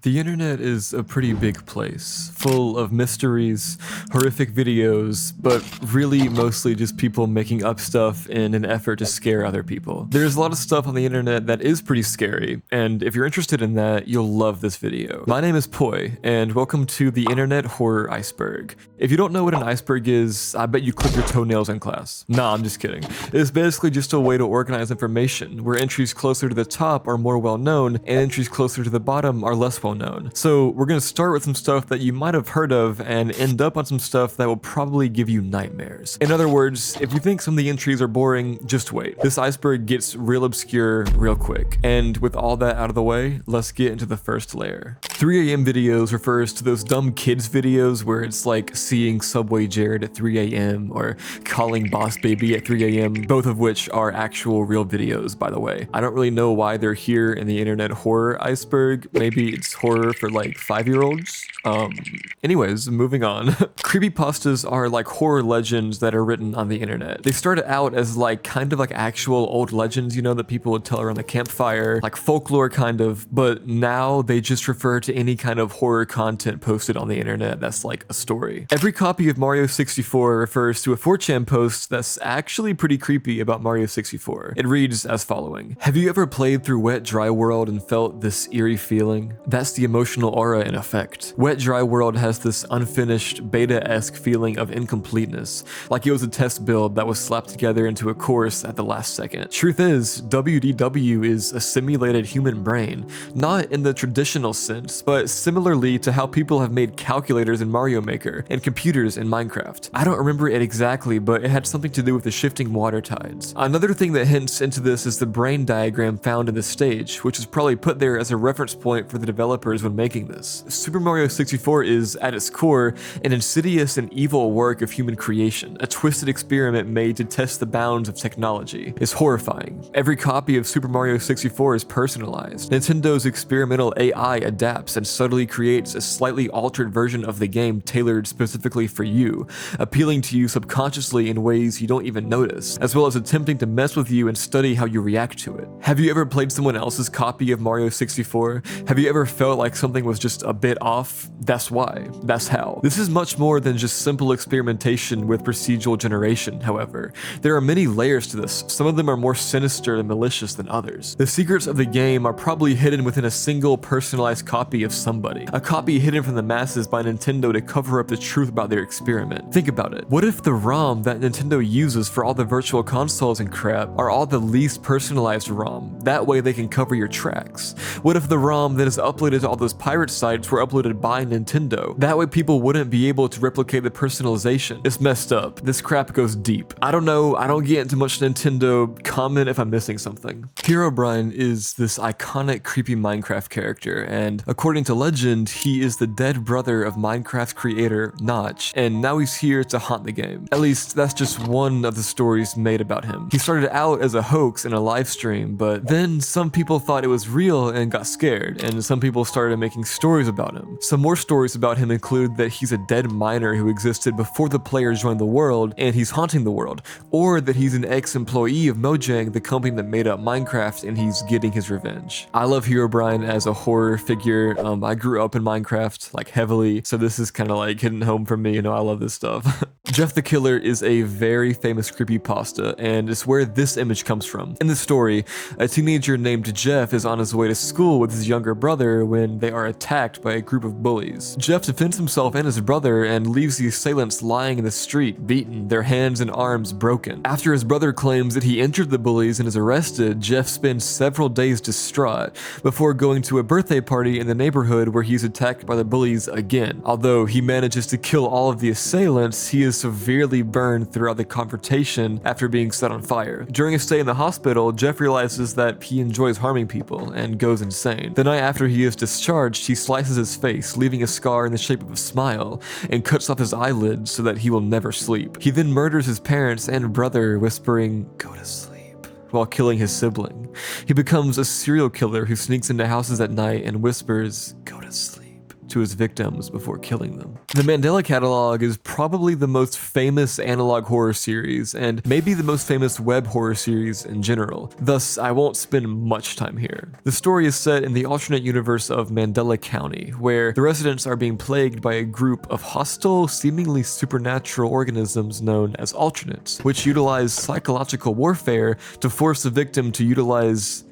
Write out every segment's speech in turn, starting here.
The internet is a pretty big place, full of mysteries, horrific videos, but really mostly just people making up stuff in an effort to scare other people. There's a lot of stuff on the internet that is pretty scary, and if you're interested in that, you'll love this video. My name is Poi, and welcome to the Internet Horror Iceberg. If you don't know what an iceberg is, I bet you clip your toenails in class. Nah, I'm just kidding. It's basically just a way to organize information, where entries closer to the top are more well known, and entries closer to the bottom are less well known. So we're gonna start with some stuff that you might have heard of and end up on some stuff that will probably give you nightmares. In other words, if you think some of the entries are boring, just wait. This iceberg gets real obscure real quick. And with all that out of the way, let's get into the first layer. 3 a.m. videos refers to those dumb kids videos where it's like seeing Subway Jared at 3 a.m. or calling Boss Baby at 3 a.m., both of which are actual real videos, by the way. I don't really know why they're here in the internet horror iceberg. Maybe it's horror for like 5-year-olds? Anyways, moving on. Creepypastas are like horror legends that are written on the internet. They started out as like kind of like actual old legends, you know, that people would tell around the campfire, like folklore kind of, but now they just refer to any kind of horror content posted on the internet that's like a story. Every copy of Mario 64 refers to a 4chan post that's actually pretty creepy about Mario 64. It reads as following: have you ever played through Wet Dry World and felt this eerie feeling? That's the emotional aura in effect. Wet Dry World has this unfinished, beta-esque feeling of incompleteness, like it was a test build that was slapped together into a course at the last second. Truth is, WDW is a simulated human brain, not in the traditional sense, but similarly to how people have made calculators in Mario Maker and computers in Minecraft. I don't remember it exactly, but it had something to do with the shifting water tides. Another thing that hints into this is the brain diagram found in the stage, which is probably put there as a reference point for the developers when making this. Super Mario 64 is, at its core, an insidious and evil work of human creation, a twisted experiment made to test the bounds of technology. It's horrifying. Every copy of Super Mario 64 is personalized. Nintendo's experimental AI adapts and subtly creates a slightly altered version of the game tailored specifically for you, appealing to you subconsciously in ways you don't even notice, as well as attempting to mess with you and study how you react to it. Have you ever played someone else's copy of Mario 64? Have you ever felt like something was just a bit off? That's why. That's how. This is much more than just simple experimentation with procedural generation, however. There are many layers to this. Some of them are more sinister and malicious than others. The secrets of the game are probably hidden within a single personalized copy of somebody. A copy hidden from the masses by Nintendo to cover up the truth about their experiment. Think about it. What if the ROM that Nintendo uses for all the virtual consoles and crap are all the least personalized ROM? That way they can cover your tracks. What if the ROM that is uploaded to all those pirate sites were uploaded by Nintendo? That way people wouldn't be able to replicate the personalization. It's messed up. This crap goes deep. I don't know, I don't get into much Nintendo. Comment if I'm missing something. Herobrine is this iconic creepy Minecraft character, and according to legend, he is the dead brother of Minecraft creator Notch, and now he's here to haunt the game. At least that's just one of the stories made about him. He started out as a hoax in a live stream, but then some people thought it was real and got scared, and some people started making stories about him. Some more stories about him include that he's a dead miner who existed before the players joined the world and he's haunting the world, or that he's an ex-employee of Mojang, the company that made up Minecraft, and he's getting his revenge. I love Herobrine as a horror figure. I grew up in Minecraft like heavily, so this is kind of like hitting home for me, you know, I love this stuff. Jeff the Killer is a very famous creepypasta, and it's where this image comes from. In the story, a teenager named Jeff is on his way to school with his younger brother when they are attacked by a group of bullies. Jeff defends himself and his brother and leaves the assailants lying in the street, beaten, their hands and arms broken. After his brother claims that he injured the bullies and is arrested, Jeff spends several days distraught before going to a birthday party in the neighborhood where he's attacked by the bullies again. Although he manages to kill all of the assailants, he is severely burned throughout the confrontation after being set on fire. During a stay in the hospital, Jeff realizes that he enjoys harming people and goes insane. The night after he is discharged, he slices his face, leaving a scar in the shape of a smile, and cuts off his eyelids so that he will never sleep. He then murders his parents and brother, whispering, "Go to sleep," while killing his sibling. He becomes a serial killer who sneaks into houses at night and whispers, "Go to sleep," to his victims before killing them. The Mandela Catalogue is probably the most famous analog horror series, and maybe the most famous web horror series in general, thus I won't spend much time here. The story is set in the alternate universe of Mandela County, where the residents are being plagued by a group of hostile, seemingly supernatural organisms known as alternates, which utilize psychological warfare to force the victim to utilize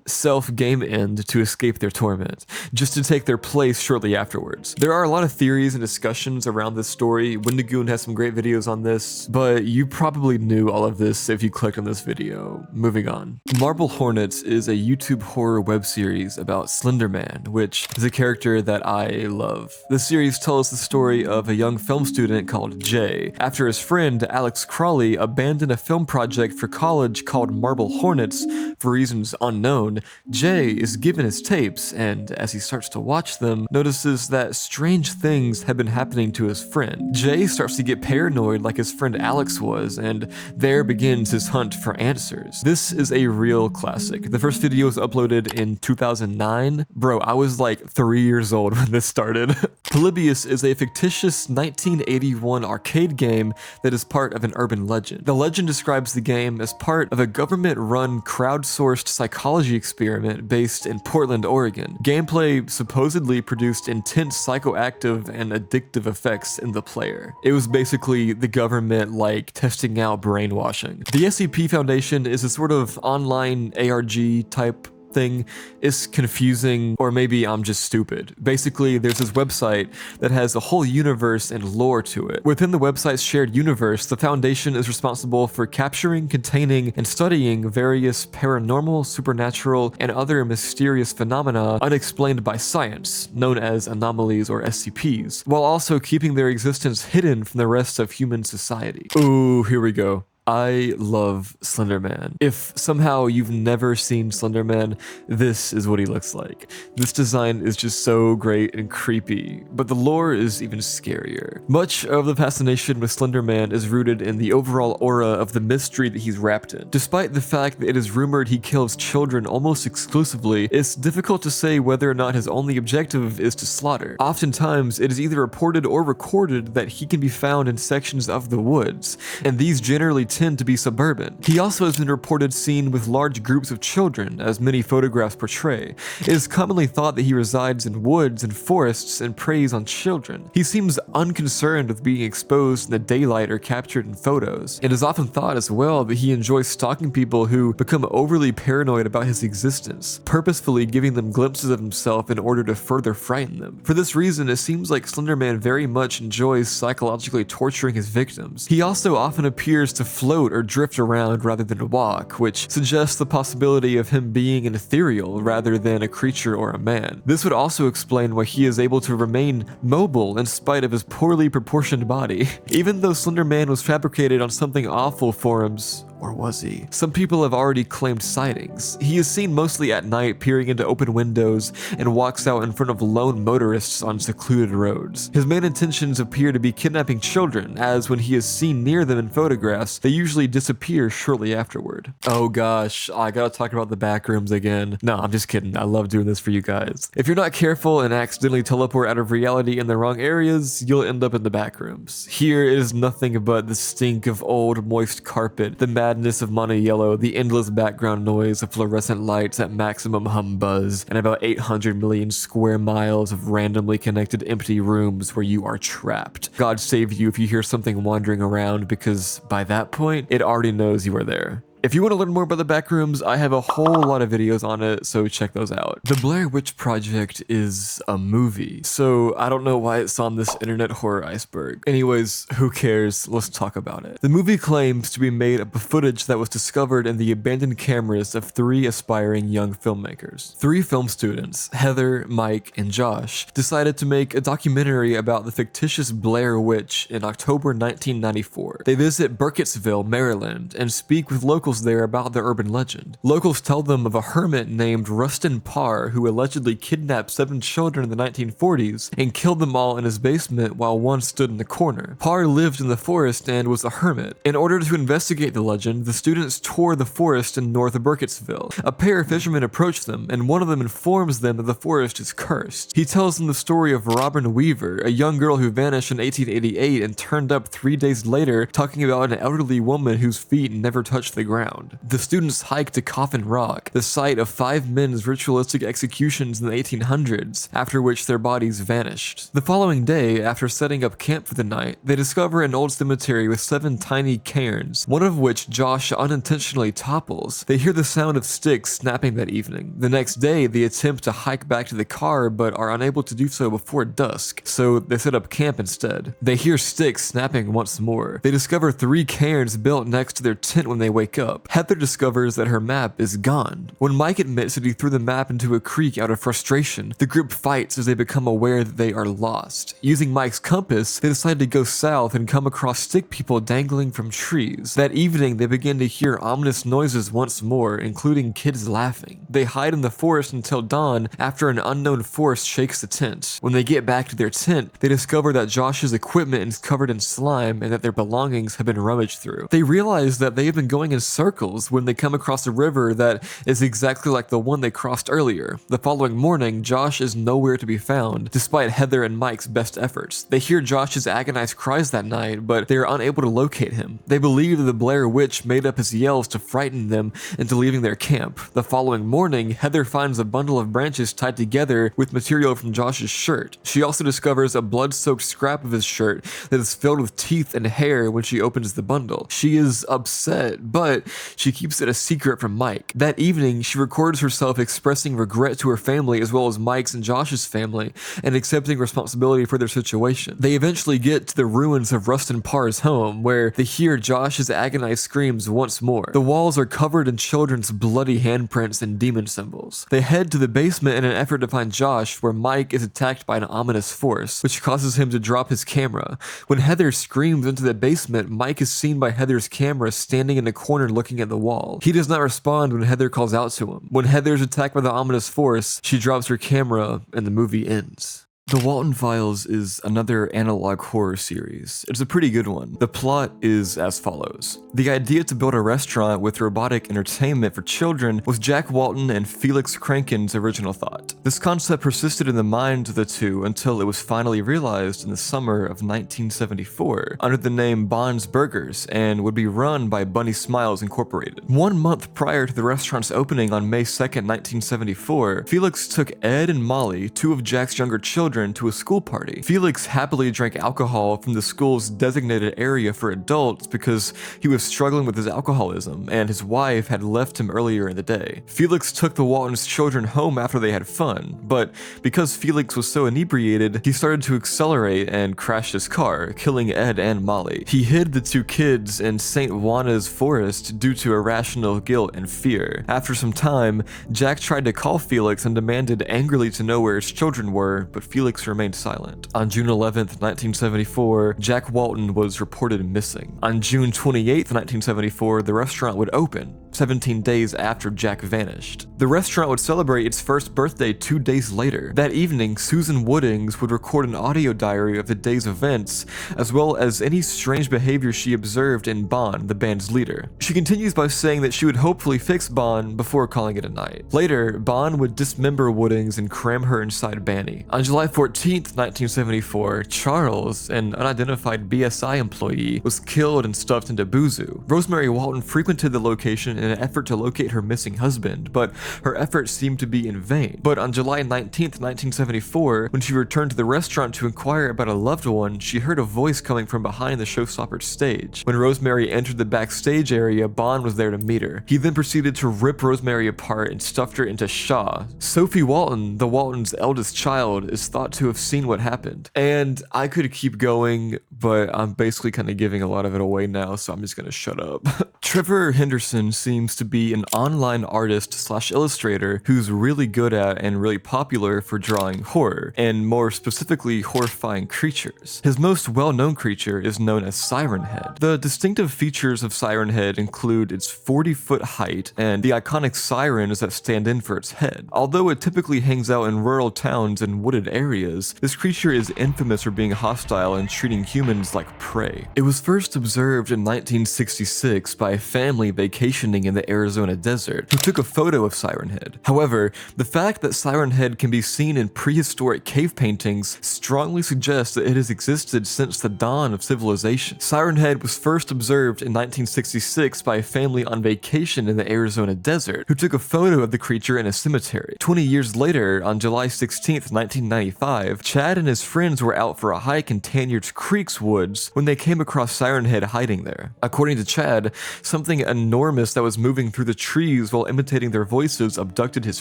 self-game end to escape their torment, just to take their place shortly afterwards. There are a lot of theories and discussions around this story. Wendigoon has some great videos on this, but you probably knew all of this if you clicked on this video. Moving on. Marble Hornets is a YouTube horror web series about Slender-Man, which is a character that I love. The series tells the story of a young film student called Jay, after his friend Alex Crawley abandoned a film project for college called Marble Hornets for reasons unknown. Jay is given his tapes, and as he starts to watch them, notices that strange things have been happening to his friend. Jay starts to get paranoid like his friend Alex was, and there begins his hunt for answers. This is a real classic. The first video was uploaded in 2009. Bro, I was like 3 years old when this started. Polybius is a fictitious 1981 arcade game that is part of an urban legend. The legend describes the game as part of a government-run crowdsourced psychology experiment based in Portland, Oregon. Gameplay supposedly produced intense psychoactive and addictive effects in the player. It was basically the government like testing out brainwashing. The SCP Foundation is a sort of online ARG type thing. Is confusing, or maybe I'm just stupid. Basically, there's this website that has a whole universe and lore to it. Within the website's shared universe, the Foundation is responsible for capturing, containing, and studying various paranormal, supernatural, and other mysterious phenomena unexplained by science, known as anomalies or SCPs, while also keeping their existence hidden from the rest of human society. Ooh, here we go. I love Slender-Man. If somehow you've never seen Slender-Man, this is what he looks like. This design is just so great and creepy, but the lore is even scarier. Much of the fascination with Slender-Man is rooted in the overall aura of the mystery that he's wrapped in. Despite the fact that it is rumored he kills children almost exclusively, it's difficult to say whether or not his only objective is to slaughter. Oftentimes, it is either reported or recorded that he can be found in sections of the woods, and these generally tend to be suburban. He also has been reported seen with large groups of children, as many photographs portray. It is commonly thought that he resides in woods and forests and preys on children. He seems unconcerned with being exposed in the daylight or captured in photos. It is often thought as well that he enjoys stalking people who become overly paranoid about his existence, purposefully giving them glimpses of himself in order to further frighten them. For this reason, it seems like Slender-Man very much enjoys psychologically torturing his victims. He also often appears to float or drift around rather than walk, which suggests the possibility of him being an ethereal rather than a creature or a man. This would also explain why he is able to remain mobile in spite of his poorly proportioned body. Even though Slender-Man was fabricated on something awful forums, or was he? Some people have already claimed sightings. He is seen mostly at night peering into open windows and walks out in front of lone motorists on secluded roads. His main intentions appear to be kidnapping children, as when he is seen near them in photographs, they usually disappear shortly afterward. Oh gosh, I gotta talk about the Backrooms again. No, I'm just kidding. I love doing this for you guys. If you're not careful and accidentally teleport out of reality in the wrong areas, you'll end up in the Backrooms. Here it is nothing but the stink of old moist carpet, the madness of Monte Yellow, the endless background noise of fluorescent lights at maximum hum buzz, and about 800 million square miles of randomly connected empty rooms where you are trapped. God save you if you hear something wandering around, because by that point, it already knows you are there. If you want to learn more about the Backrooms, I have a whole lot of videos on it, so check those out. The Blair Witch Project is a movie, so I don't know why it's on this internet horror iceberg. Anyways, who cares? Let's talk about it. The movie claims to be made up of footage that was discovered in the abandoned cameras of 3 aspiring young filmmakers. 3 film students, Heather, Mike, and Josh, decided to make a documentary about the fictitious Blair Witch in October 1994. They visit Burkittsville, Maryland, and speak with local locals there about the urban legend. Locals tell them of a hermit named Rustin Parr who allegedly kidnapped 7 children in the 1940s and killed them all in his basement while one stood in the corner. Parr lived in the forest and was a hermit. In order to investigate the legend, the students tour the forest in North Burkittsville. A pair of fishermen approach them, and one of them informs them that the forest is cursed. He tells them the story of Robin Weaver, a young girl who vanished in 1888 and turned up 3 days later, talking about an elderly woman whose feet never touched the ground. The students hike to Coffin Rock, the site of 5 men's ritualistic executions in the 1800s, after which their bodies vanished. The following day, after setting up camp for the night, they discover an old cemetery with 7 tiny cairns, one of which Josh unintentionally topples. They hear the sound of sticks snapping that evening. The next day, they attempt to hike back to the car but are unable to do so before dusk, so they set up camp instead. They hear sticks snapping once more. They discover 3 cairns built next to their tent when they wake up. Heather discovers that her map is gone. When Mike admits that he threw the map into a creek out of frustration, the group fights as they become aware that they are lost. Using Mike's compass, they decide to go south and come across stick people dangling from trees. That evening, they begin to hear ominous noises once more, including kids laughing. They hide in the forest until dawn after an unknown force shakes the tent. When they get back to their tent, they discover that Josh's equipment is covered in slime and that their belongings have been rummaged through. They realize that they have been going in circles when they come across a river that is exactly like the one they crossed earlier. The following morning, Josh is nowhere to be found, despite Heather and Mike's best efforts. They hear Josh's agonized cries that night, but they are unable to locate him. They believe that the Blair Witch made up his yells to frighten them into leaving their camp. The following morning, Heather finds a bundle of branches tied together with material from Josh's shirt. She also discovers a blood-soaked scrap of his shirt that is filled with teeth and hair when she opens the bundle. She is upset, but she keeps it a secret from Mike. That evening, she records herself expressing regret to her family as well as Mike's and Josh's family and accepting responsibility for their situation. They eventually get to the ruins of Rustin Parr's home, where they hear Josh's agonized screams once more. The walls are covered in children's bloody handprints and demon symbols. They head to the basement in an effort to find Josh, where Mike is attacked by an ominous force, which causes him to drop his camera. When Heather screams into the basement, Mike is seen by Heather's camera standing in a corner looking at the wall. He does not respond when Heather calls out to him. When Heather is attacked by the ominous force, she drops her camera and the movie ends. The Walten Files is another analog horror series. It's a pretty good one. The plot is as follows. The idea to build a restaurant with robotic entertainment for children was Jack Walten and Felix Kranken's original thought. This concept persisted in the minds of the two until it was finally realized in the summer of 1974 under the name Bond's Burgers and would be run by Bunny Smiles Incorporated. 1 month prior to the restaurant's opening on May 2nd, 1974, Felix took Ed and Molly, 2 of Jack's younger children, to a school party. Felix happily drank alcohol from the school's designated area for adults because he was struggling with his alcoholism and his wife had left him earlier in the day. Felix took the Waltens' children home after they had fun, but because Felix was so inebriated, he started to accelerate and crashed his car, killing Ed and Molly. He hid the 2 kids in St. Juana's forest due to irrational guilt and fear. After some time, Jack tried to call Felix and demanded angrily to know where his children were, but Felix remained silent. On June 11th, 1974, Jack Walten was reported missing. On June 28th, 1974, the restaurant would open, 17 days after Jack vanished. The restaurant would celebrate its first birthday 2 days later. That evening, Susan Woodings would record an audio diary of the day's events, as well as any strange behavior she observed in Bond, the band's leader. She continues by saying that she would hopefully fix Bond before calling it a night. Later, Bond would dismember Woodings and cram her inside Banny. On July 14th, 1974, Charles, an unidentified BSI employee, was killed and stuffed into Buzu. Rosemary Walten frequented the location in an effort to locate her missing husband, but her efforts seemed to be in vain. But on July 19th, 1974, when she returned to the restaurant to inquire about a loved one, she heard a voice coming from behind the showstopper's stage. When Rosemary entered the backstage area, Bond was there to meet her. He then proceeded to rip Rosemary apart and stuffed her into Shaw. Sophie Walten, the Waltens' eldest child, is thought to have seen what happened. And I could keep going, but I'm basically kind of giving a lot of it away now, so I'm just gonna shut up. Trevor Henderson seems seems to be an online artist slash illustrator who's really good at and really popular for drawing horror, and more specifically horrifying creatures. His most well-known creature is known as Siren Head. The distinctive features of Siren Head include its 40-foot height and the iconic sirens that stand in for its head. Although it typically hangs out in rural towns and wooded areas, this creature is infamous for being hostile and treating humans like prey. It was first observed in 1966 by a family vacationing in the Arizona desert who took a photo of Siren Head. However, the fact that Siren Head can be seen in prehistoric cave paintings strongly suggests that it has existed since the dawn of civilization. Siren Head was first observed in 1966 by a family on vacation in the Arizona desert who took a photo of the creature in a cemetery. 20 years later, on July 16, 1995, Chad and his friends were out for a hike in Tanyards Creek's woods when they came across Siren Head hiding there. According to Chad, something enormous that was moving through the trees while imitating their voices abducted his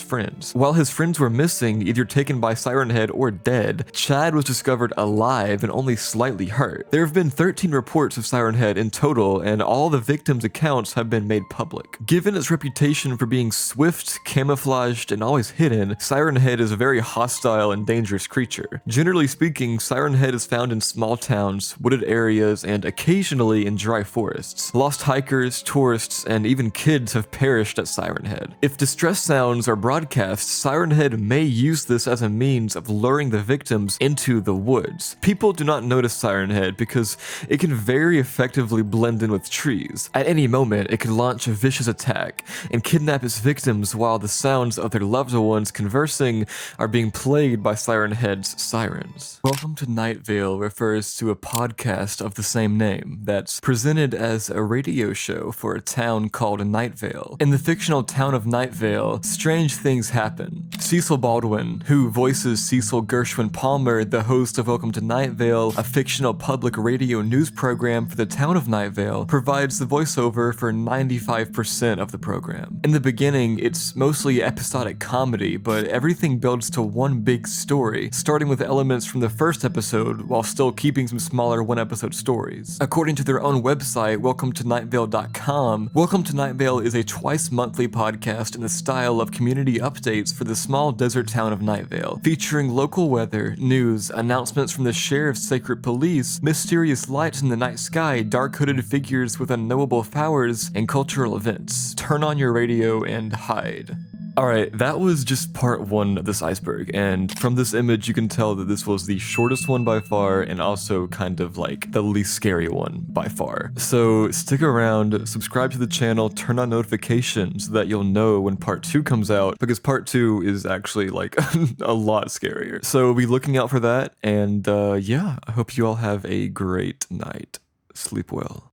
friends. While his friends were missing, either taken by Siren Head or dead, Chad was discovered alive and only slightly hurt. There have been 13 reports of Siren Head in total, and all the victims' accounts have been made public. Given its reputation for being swift, camouflaged, and always hidden, Siren Head is a very hostile and dangerous creature. Generally speaking, Siren Head is found in small towns, wooded areas, and occasionally in dry forests. Lost hikers, tourists, and even kids have perished at Siren Head. If distress sounds are broadcast, Siren Head may use this as a means of luring the victims into the woods. People do not notice Siren Head because it can very effectively blend in with trees. At any moment, it could launch a vicious attack and kidnap its victims while the sounds of their loved ones conversing are being played by Siren Head's sirens. Welcome to Night Vale refers to a podcast of the same name that's presented as a radio show for a town called Night Vale. In the fictional town of Night Vale, strange things happen. Cecil Baldwin, who voices Cecil Gershwin Palmer, the host of Welcome to Night Vale, a fictional public radio news program for the town of Night Vale, provides the voiceover for 95% of the program. In the beginning, it's mostly episodic comedy, but everything builds to one big story, starting with elements from the first episode while still keeping some smaller one-episode stories. According to their own website, welcometonightvale.com, Welcome to Night Vale is a twice-monthly podcast in the style of community updates for the small desert town of Night Vale, featuring local weather, news, announcements from the sheriff's secret police, mysterious lights in the night sky, dark-hooded figures with unknowable powers, and cultural events. Turn on your radio and hide. Alright, that was just part 1 of this iceberg, and from this image you can tell that this was the shortest one by far, and also kind of like the least scary one by far. So stick around, subscribe to the channel, turn on notifications so that you'll know when part 2 comes out, because part 2 is actually like a lot scarier. So be looking out for that, and yeah, I hope you all have a great night. Sleep well.